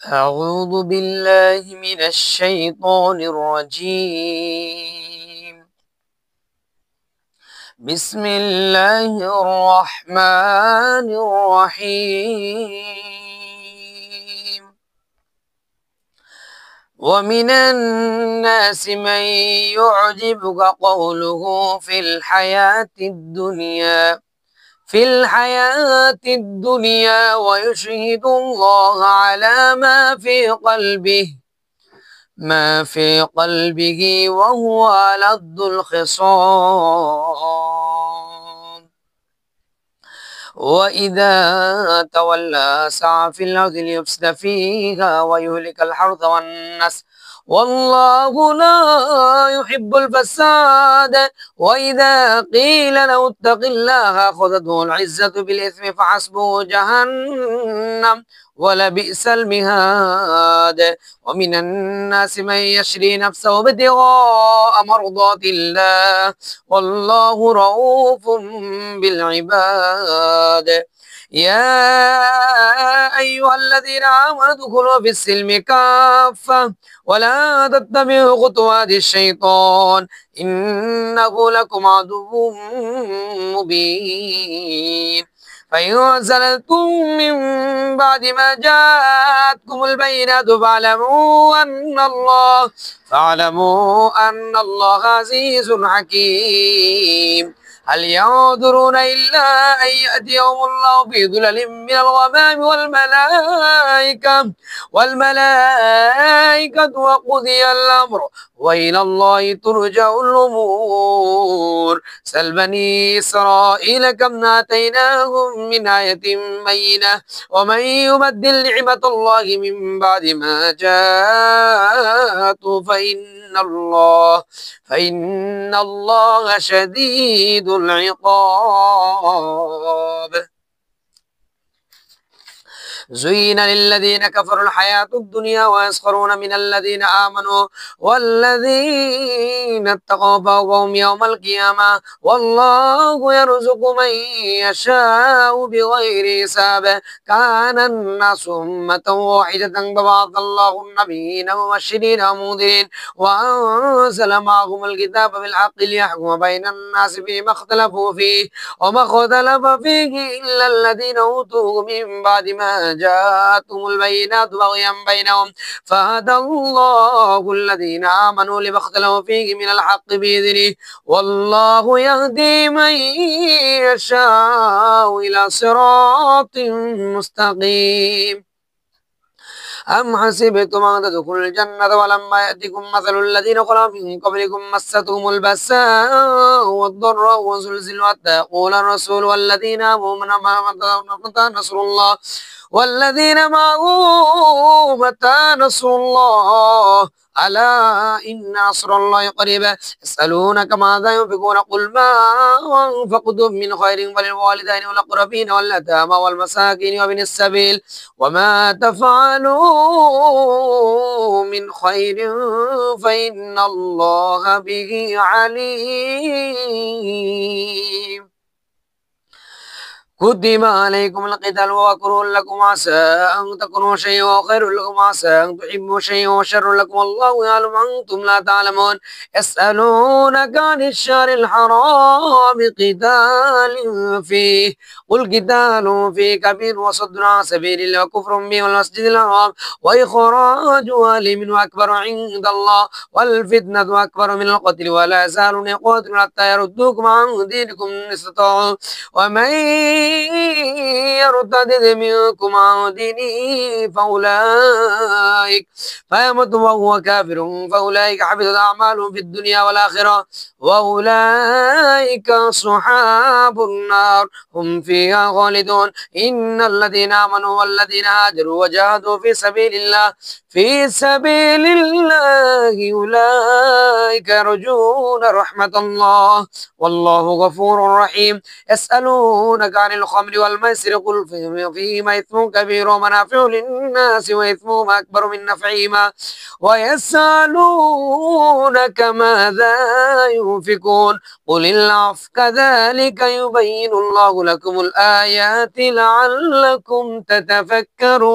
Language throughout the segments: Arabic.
أعوذ بالله من الشيطان الرجيم. بسم الله الرحمن الرحيم. ومن الناس من يعجبك قوله في الحياة الدنيا ويشهد الله على ما في قلبه وهو ألد الخصام. وإذا تولى سعى في الأرض ليفسد فيها ويهلك الحرث والنسل والله لا يحب الفساد. وإذا قيل له اتق الله أخذته العزة بالإثم فحسبه جهنم ولبئس المهاد. ومن الناس من يشري نفسه ابتغاء مرضات الله والله رؤوف بالعباد. يا أيها الذين آمنوا ادخلوا في السلم كافة ولا تتبعوا خطوات الشيطان إنه لكم عدو مبين. فإن زللتم من بعد ما جاءتكم البينات فاعلموا أن الله عزيز حكيم. هل ينظرون إلا أن يأتيهم الله في ظلل من الغمام والملائكة وقضي الأمر وإلى الله ترجع الأمور. سل بني إسرائيل كم آتيناهم من آية بينة ومن يبدل نعمة الله من بعد ما جاءته فإن الله شديد العقاب. زين للذين كفروا الحياة الدنيا ويسخرون من الذين آمنوا والذين اتقوا فوقهم يوم القيامة والله يرزق من يشاء بغير حساب. كان الناس أمة واحدة فبعث الله النبيين مبشرين ومنذرين وأنزل معهم الكتاب بالحق ليحكم بين الناس فيما اختلفوا فيه وما اختلف فيه إلا الذين أوتوه من بعد ما جاءتهم البينات بغيا بينهم فهدى الله الذين آمنوا لما اختلفوا فيه من الحق بإذنه والله يهدي من يشاء إلى صراط مستقيم. أم حسبتم أن تدخلوا الجنة ولما يأتكم مثل الذين خلوا من قبلكم مستهم البأساء والضراء وزلزلوا حتى يقول الرسول والذين آمنوا متى نصر الله ألا إن نصر الله قريب. يسألونك ماذا ينفقون قل ما أنفقتم من خير فللوالدين والأقربين واليتامى والمساكين وابن السبيل وما تفعلوا من خير فإن الله به عليم. كتب عليكم القتال وهو كره لكم عسى أن تكرهوا شيئا وخير لكم عسى أن تحبوا شيئا وشر لكم والله يعلم أنتم لا تعلمون. يسألونك عن الشهر الحرام قتال فيه قل قتال فيه كبير وصد عن سبيل الله وكفر به والمسجد الحرام وإخراج أهله منه أكبر عند الله والفتنة أكبر من القتل ولا يزالون يقاتلون حتى يردوكم عن دينكم إن استطاعوا ومن يرتد منكم عن دينه فيمت وهو كافر فأولئك حبطت أعمالهم في الدنيا والآخرة وأولئك أصحاب النار هم فيها خالدون. إن الذين آمنوا والذين هاجروا وجاهدوا في سبيل الله أولئك يرجون رحمة الله والله غفور رحيم. يسألونك عن الخمر والميسر قل فيهما إثم كبير ومنافع للناس وإثمهما أكبر من نفعهما ويسألونك ماذا ينفقون قل العفو كذلك يبين الله لكم الآيات لعلكم تتفكرون.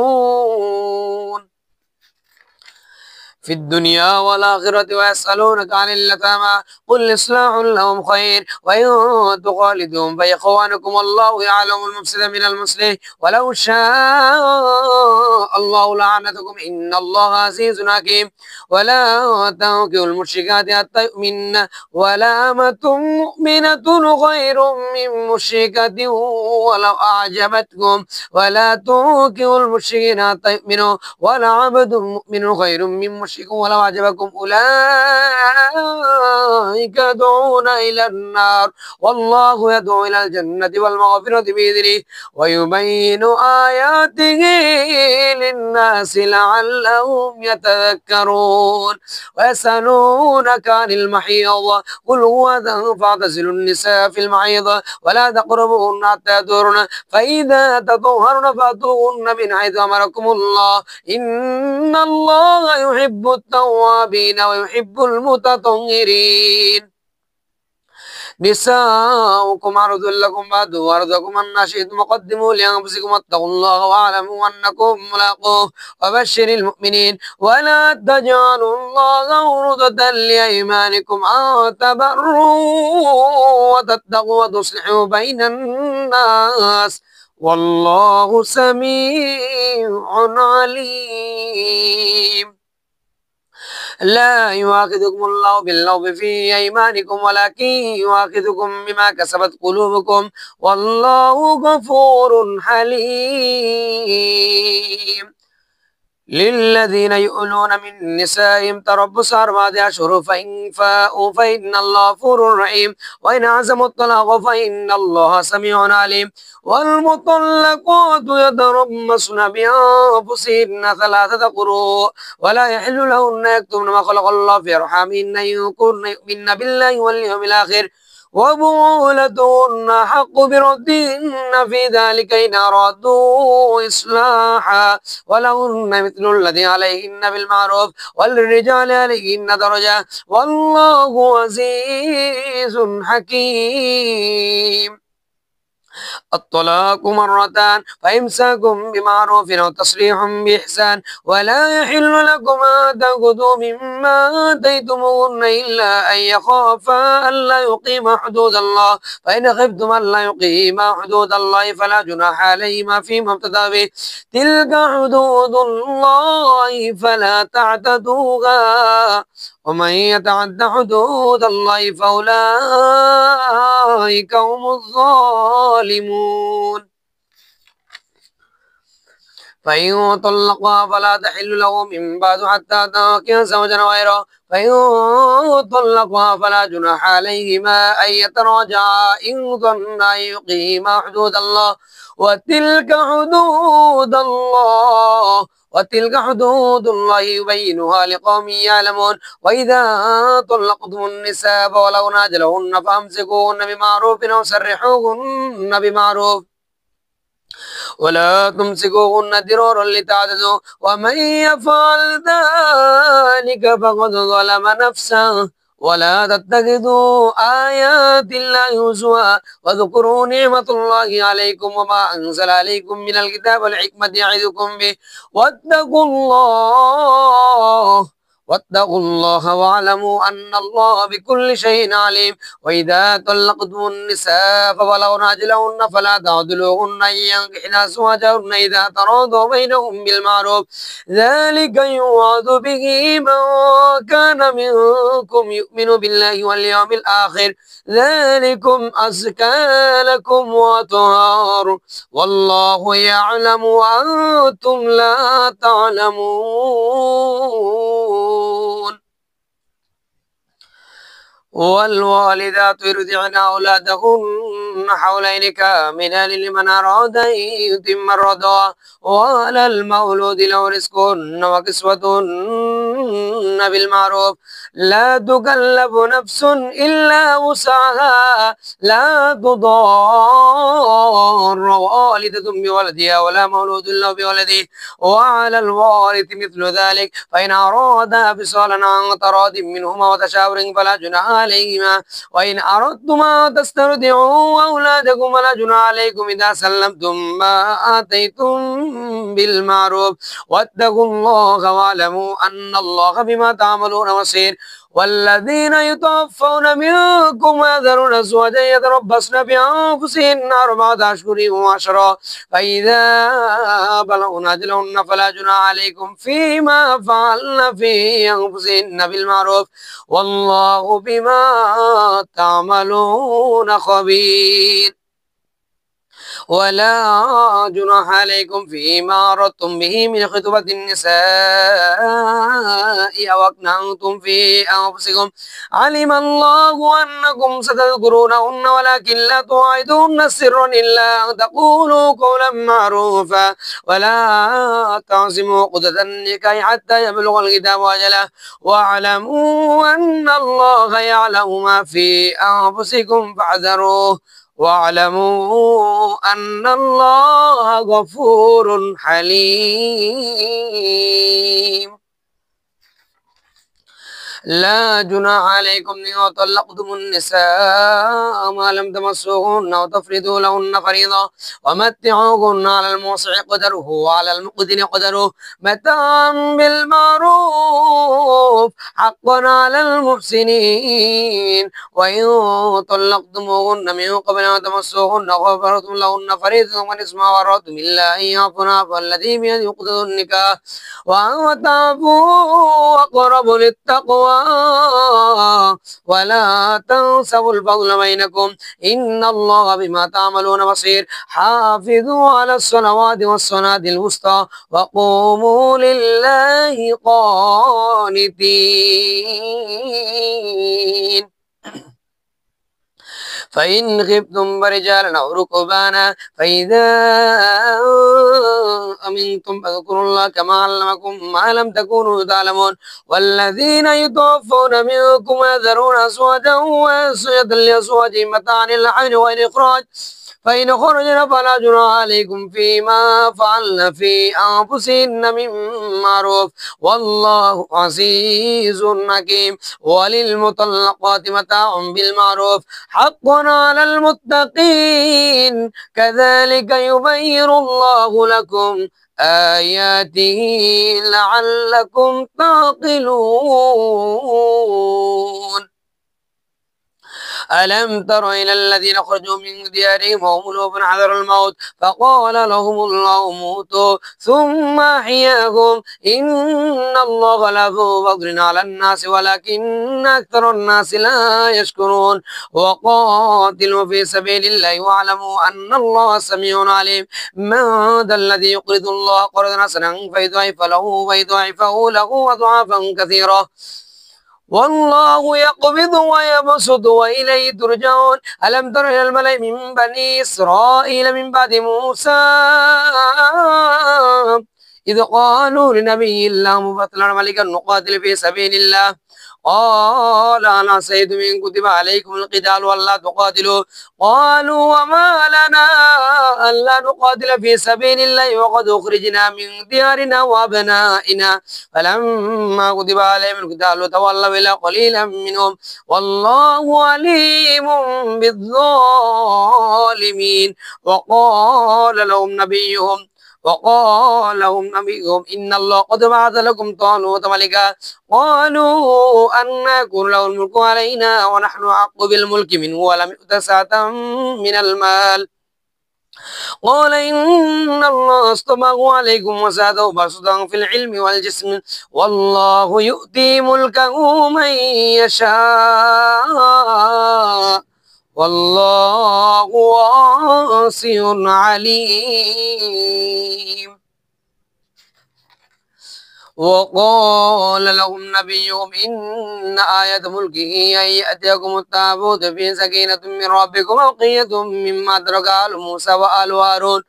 في الدنيا والآخرة ويسألونك عن اليتامى قل إصلاح لهم خير وإن تخالدوهم فإخوانكم والله يعلم المفسد من المصلح ولو شاء الله لعنتكم إن الله عزيز حكيم ولا تنكحوا المشركات حتى يؤمن ولا أمة مؤمنة خير من مشركة ولو أعجبتكم ولا تنكحوا المشركين حتى يؤمنوا ولا عبد مؤمن خير من مشرك ولو أعجبكم أولئك يدعون إلى النار والله يدعو إلى الجنة والمغفرة بإذنه ويبين آياته للناس لعلهم يتذكرون ويسألونك عن المحيض قل هو أذى فاعتزلوا النساء في المحيض ولا تقربوهن حتى يطهرن فإذا تطهرن فأتوهن من حيث أمركم الله إن الله يحب التوابين ويحب المتطهرين نساؤكم عرض لكم فأتوا عرضكم أن شئتم وقدموا لأنفسكم واتقوا الله واعلموا أنكم ملاقوه وبشر المؤمنين ولا تجعلوا الله عرضة لأيمانكم أن تبروا وتتقوا وتصلحوا بين الناس والله سميع عليم لا يؤاخذكم الله باللغو في أيمانكم ولكن يؤاخذكم بما كسبت قلوبكم والله غفور حليم للذين يؤلون من نسائهم تربص 4 أشهر فإن فاءوا فإن الله غفور رحيم وإن عزموا الطلاق فإن الله سميع عليم والمطلقات يتربصن بأنفسهن 3 قروء ولا يحل لهن يكتمن ما خلق الله في أرحامهن إن كن يؤمن بالله واليوم الآخر وبعولتهن حق بردهن في ذلك إن أرادوا إصلاحا ولهن مثل الذي عليهن بالمعروف وللرجال عليهن درجة والله عزيز حكيم الطلاق مرتان فإمساك بمعروف أو تصريح بإحسان ولا يحل لكم أن تأخذوا مما آتيتموهن إلا أن يخافا ألا يقيما حدود الله فإن خفتم ألا يقيما حدود الله فلا جناح عليهما فيما ابتدأ به تلك حدود الله فلا تعتدوها ومن يتعد حدود الله فأولئك هم الظالمون فإن طلقها فلا تحل له من بعد حتى تنكح زوجا غيره فإن طلقها فلا جناح عليهما أن يتراجعا إن ظنا أن يقيما حدود الله وتلك حدود الله يبينها لقوم يعلمون وإذا طلقتم النساء فبلغن أجلهن فأمسكوهن بمعروف أو سرحوهن بمعروف ولا تمسكوهن ضرارا لتعتدوا ومن يفعل ذلك فقد ظلم نفسه ولا تتخذوا آيات الله هزوا واذكروا نعمة الله عليكم وما أنزل عليكم من الكتاب والحكمة يعظكم به واتقوا الله واعلموا أن الله بكل شيء عليم وإذا طلقتم النساء فبلغن أجلهن فلا تعضلوهن أن ينكحن أزواجهن إذا تراضوا بينهم بالمعروف ذلك يوعظ به من كان منكم يؤمن بالله واليوم الآخر ذلكم أزكى لكم وأطهار والله يعلم وأنتم لا تعلمون والوالدات يرضعن أولادهن حولين كاملين لمن أراد أن يتم الرضاعة وعلى المولود له رزقهن وكسوتهن بالمعروف لا تكلف نفس إلا وسعها لا تضار والدة بولدها ولا مولود له بولده وعلى الوارث مثل ذلك فإن أرادا فصالا عن تراض منهما وتشاور فلا جناح عليهما وإن أردتم أن تسترضعوا أولادكم فلا جناح عليكم إذا سلمتم ما آتيتم بالمعروف واتقوا الله واعلموا أن الله بما تعملون بصير والذين يتوفون منكم ويذرون أزواجا يتربصن بأنفسهن 4 أشهر وعشرا فإذا بلغن أجلهن فلا جناح عليكم فيما فعلن في أنفسهن بالمعروف والله بما تعملون خبير ولا جناح عليكم فيما أردتم به من خطبة النساء أو أكننتم في أنفسكم علم الله أنكم ستذكرونهن ولكن لا تواعدوهن سرا إلا أن تقولوا قولا معروفا ولا تعزموا عقدة النكاح حتى يبلغ الكتاب أجله واعلموا أن الله يعلم ما في أنفسكم فاحذروه واعلموا أن الله غفور حليم لا جناح عليكم إن طلقتم النساء ما لم تمسوهن وتفرضوا لهن فريضة ومتعوهن على الموسع قدره وعلى المقتر قدره متاعا بالمعروف حقا على المحسنين وإن طلقتموهن من قبل أن تمسوهن وفرضتم لهن فريضة ونصف ما فرضتم إلا أن يعفونا فالذي بيده عقدة النكاح وأن تعفوا أقرب للتقوى ولا تنسوا الفضل بينكم إن الله بما تعملون بصير حافظوا على الصلوات والصلاة الوسطى وقوموا لله قانتين فإن خفتم فرجالا أو ركبانا فإذا أمنتم فاذكروا الله كما علمكم ما لم تكونوا تعلمون والذين يتوفون منكم ويذرون أزواجا وصية لأزواجهم متاعا إلى الحين وإن إخراج فإن خرجنا فلا جناح عليكم فيما فعلن في أنفسهن من معروف والله عزيز حكيم وللمطلقات متاع بالمعروف حقا على المتقين كذلك يبين الله لكم آياته لعلكم تعقلون ألم تر إلى الذين خرجوا من ديارهم وهم ألوف حذر الموت فقال لهم الله موتوا ثم أحياهم إن الله لذو فضل على الناس ولكن أكثر الناس لا يشكرون وقاتلوا في سبيل الله واعلموا أن الله سميع عليم من ذا الذي يقرض الله قرضا حسنا فيضاعف له أضعافا كثيرة والله يقبض ويبسط وإليه ترجعون ألم تر إلى الملأ من بني إسرائيل من بعد موسى إذ قالوا لنبي الله مبعث لنا ملكا نقاتل في سبيل الله قال هل عسيتم إن كتب عليكم القتال ولا تقاتلوا قالوا وما لنا ألا نقاتل في سبيل الله وقد أخرجنا من ديارنا وأبنائنا فلما كتب عليهم القتال تولوا إلا قليلا منهم والله عليم بالظالمين وقال لهم نبيهم إن الله قد بعث لكم طالوت ملكا قالوا أن يكون له الملك علينا ونحن أحق بالملك منه ولم يؤت سعة من المال قال إن الله اصطفاه عليكم وزاده بسطا في العلم والجسم والله يؤتي ملكه من يشاء والله واسع عليم وقال لهم نبيهم إن آية ملكه أن يأتيكم التابوت فيه سكينة من ربكم وبقية مما ترك آل موسى وآل هارون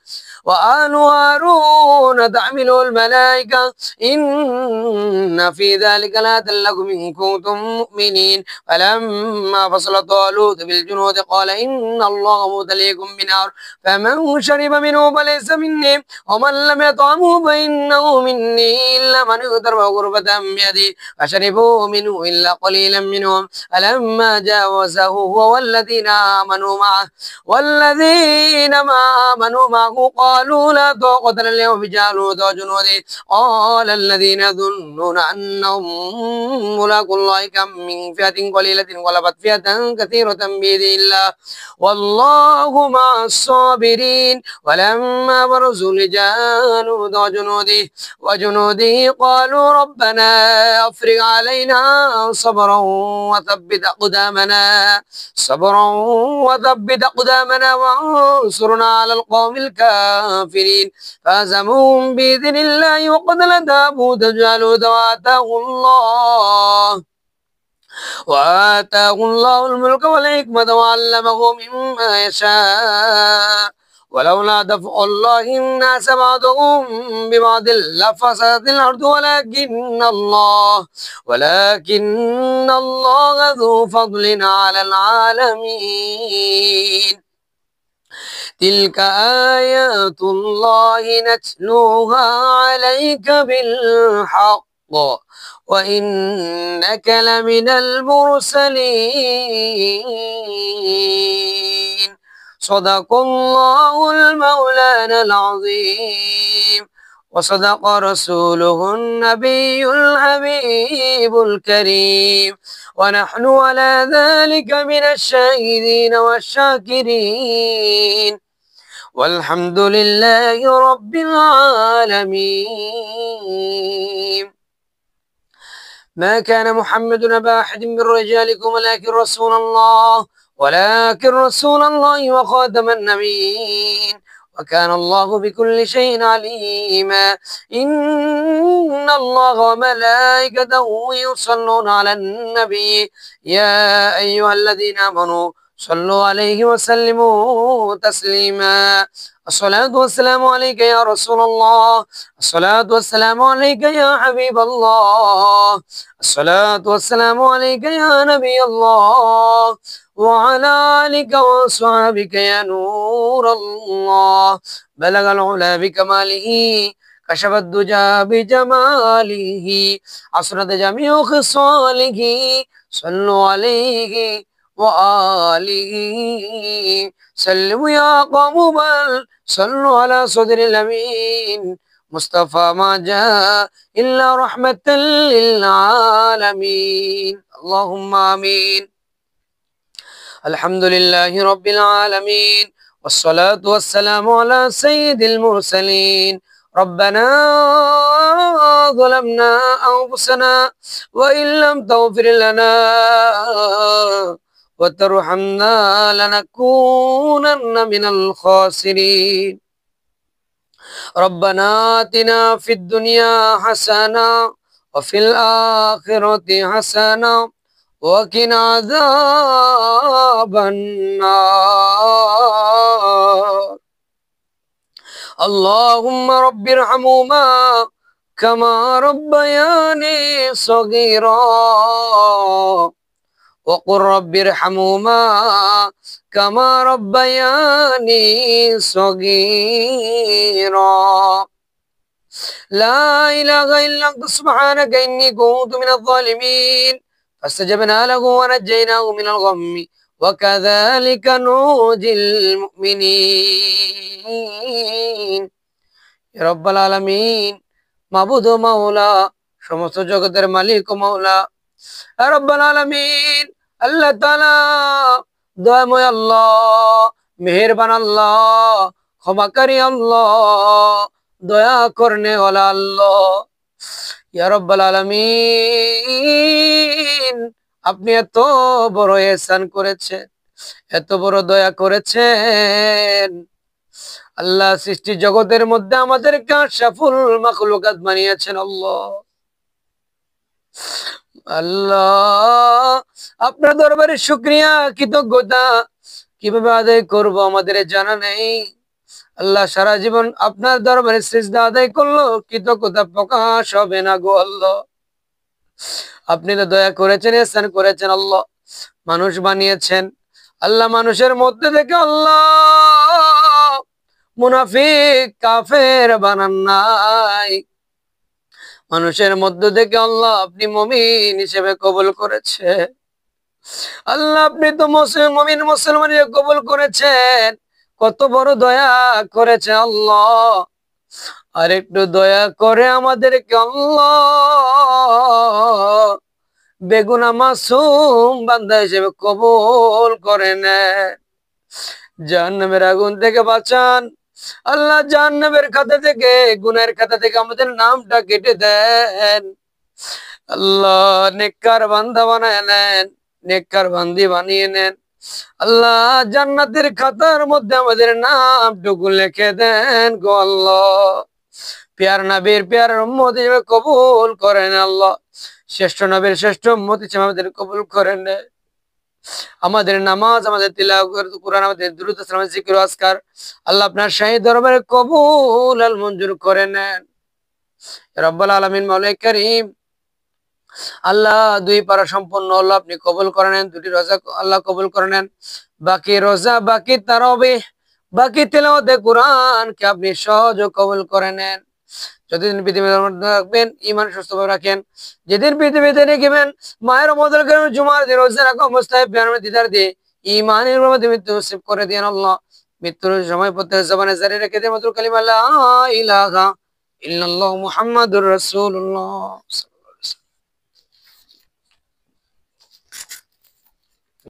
وآل هارون تحمله الملائكة إن في ذلك لآية لكم إن كنتم مؤمنين فلما فصل طالوت بالجنود قال إن الله مبتليكم بنار فمن شرب منه فليس مني ومن لم يطعمه فإنه مني إلا من اغترف غرفة بيده فشربوا منه إلا قليلا منهم فلما جاوزه هو والذين ما آمنوا معه قالوا لا طاقة لنا اليوم بجالوت وجنوده قال الذين يظنون أنهم ملاقو الله كم من فئة قليلة غلبت فئة كثيرة بإذن الله والله مع الصابرين ولما برزوا لجالوت وجنوده قالوا ربنا أفرغ علينا صبرا وثبت أقدامنا وانصرنا على القوم الكافرين فهزموهم بإذن الله وقتل داود جالوت وآتاه الله الملك والحكمة وعلمه مما يشاء ولولا دفع الله الناس بعضهم ببعض لفسدت الأرض ولكن الله ذو فضل على العالمين تلك آيات الله نتلوها عليك بالحق وإنك لمن المرسلين صدق الله المولانا العظيم وصدق رسوله النبي الحبيب الكريم ونحن على ذلك من الشاهدين والشاكرين والحمد لله رب العالمين ما كان محمد أبا أحد من رجالكم ولكن رسول الله وخاتم النبيين وكان الله بكل شيء عليما إن الله وملائكته يصلون على النبي يا أيها الذين آمنوا صلوا عليه وسلموا تسليما الصلاة والسلام عليك يا رسول الله الصلاة والسلام عليك يا حبيب الله الصلاة والسلام عليك يا نبي الله وعلى آلك وصحبك يا نور الله بلغ العلا بكماله كشف الدجى بجماله عصرت جميع خصاله صلوا عليه وآله سلموا يا قوم بل صلوا على صدر الأمين مصطفى ما جاء إلا رحمة للعالمين اللهم آمين الحمد لله رب العالمين والصلاة والسلام على سيد المرسلين ربنا ظلمنا أنفسنا وإن لم تغفر لنا وترحمنا لنكونن من الخاسرين ربنا آتنا في الدنيا حسنة وفي الآخرة حسنة وقنا عذاب النار اللهم رب ارحمهما كما ربياني صغيرا وقل رب ارحمهما كما ربياني صغيرا لا إله إلا أنت سبحانك إني كنت من الظالمين فاستجبنا له ونجيناه من الغم وكذلك ننجي المؤمنين يا رب العالمين মাবুদ ও মাওলা সমস্ত জগতের মালিক ও মাওলা ইয়া রাব্বাল আলামিন আল্লাহ তাআলা দয়াময় আল্লাহ মেহেরবান আল্লাহ ক্ষমাকারী আল্লাহ দয়া করনে ওয়ালা আল্লাহ ইয়া রাব্বাল আলামিন আপনি এত বড় ইহসান করেছেন এত বড় দয়া করেছেন আল্লাহ সৃষ্টি জগতের মধ্যে আমাদেরকে আশরাফুল মাখলুকাত বানিয়েছেন আল্লাহ আল্লাহ আপনার দরবারে শুকরিয়া কৃতজ্ঞতা কিভাবে আদায় করব আমাদের জানা নেই আল্লাহ সারা জীবন আপনার দরবারে সিজদা আদায় করলো, কৃতজ্ঞতা প্রকাশ হবে না গো আল্লাহ। আপনি তো দয়া করেছেন, ইহসান করেছেন আল্লাহ, মানুষ বানিয়েছেন আল্লাহ, মানুষের মধ্যে থেকে আল্লাহ মুনাফিক কাফের বানান নাই, মানুষের মধ্য থেকে আল্লাহ আপনি মুমিন হিসেবে কবুল করেছে। আল্লাহ আপনি তো মুমিন মুসলমান কবুল করেছেন, কত বড় দয়া করেছে আল্লাহ। আর একটু দয়া করে আমাদেরকে আল্লাহ বেগুনা মাসুম বান্দা হিসেবে কবুল করে নেন, জাহান্নামের আগুন থেকে বাঁচান আল্লাহ, জাহান্নামের খাতা থেকে, গুনাহের খাতা থেকে আমাদের নামটা কেটে দেন আল্লাহ, নেককার বান্দা বানায় নেন, নেককার বান্দি বানিয়ে নেন আল্লাহ, জান্নাতের খাতার মধ্যে আমাদের নামটুকু লিখে দেন গো আল্লাহ। প্যার নবীর প্যার উম্মত হিসেবে কবুল করেন আল্লাহ, শ্রেষ্ঠ নবীর শ্রেষ্ঠ উম্মত হিসেবে আমাদের কবুল করেন। আমাদের নামাজ, আমাদের তিলাওয়াত কুরআন, আমাদের দুরূদ সালাম, জিকির ও আজকার আল্লাহ আপনার শাহী দরবারে কবুল আল মঞ্জুর করে নেন রব্বুল আলামিন। মাওলাই কারীম আল্লাহ দুই পারা সম্পূর্ণ হলো, আপনি কবুল করে নেন, দুটি রোজা আল্লাহ কবুল করে নেন, বাকি রোজা, বাকি তারাবিহ, বাকি তিলাওয়াতে কোরআন কে আপনি সহজ কবুল করে নেন। যতদিন পৃথিবীতে রাখবেন ঈমান সুস্থভাবে রাখেন, যেদিন পৃথিবীতে রেখেবেন মায়ের মদল করে জুমার দিন রোজা রাখা অবস্থায় প্যারমে দিদার দিয়ে ঈমানের মধ্যে মৃত্যু নসিব করে দেন আল্লাহ। মৃত্যুর সময় প্রত্যেক জবানে জারি রেখে দেন মাত্র কালিমা লা ইলাহা ইল্লাল্লাহু মুহাম্মাদুর রাসূলুল্লাহ।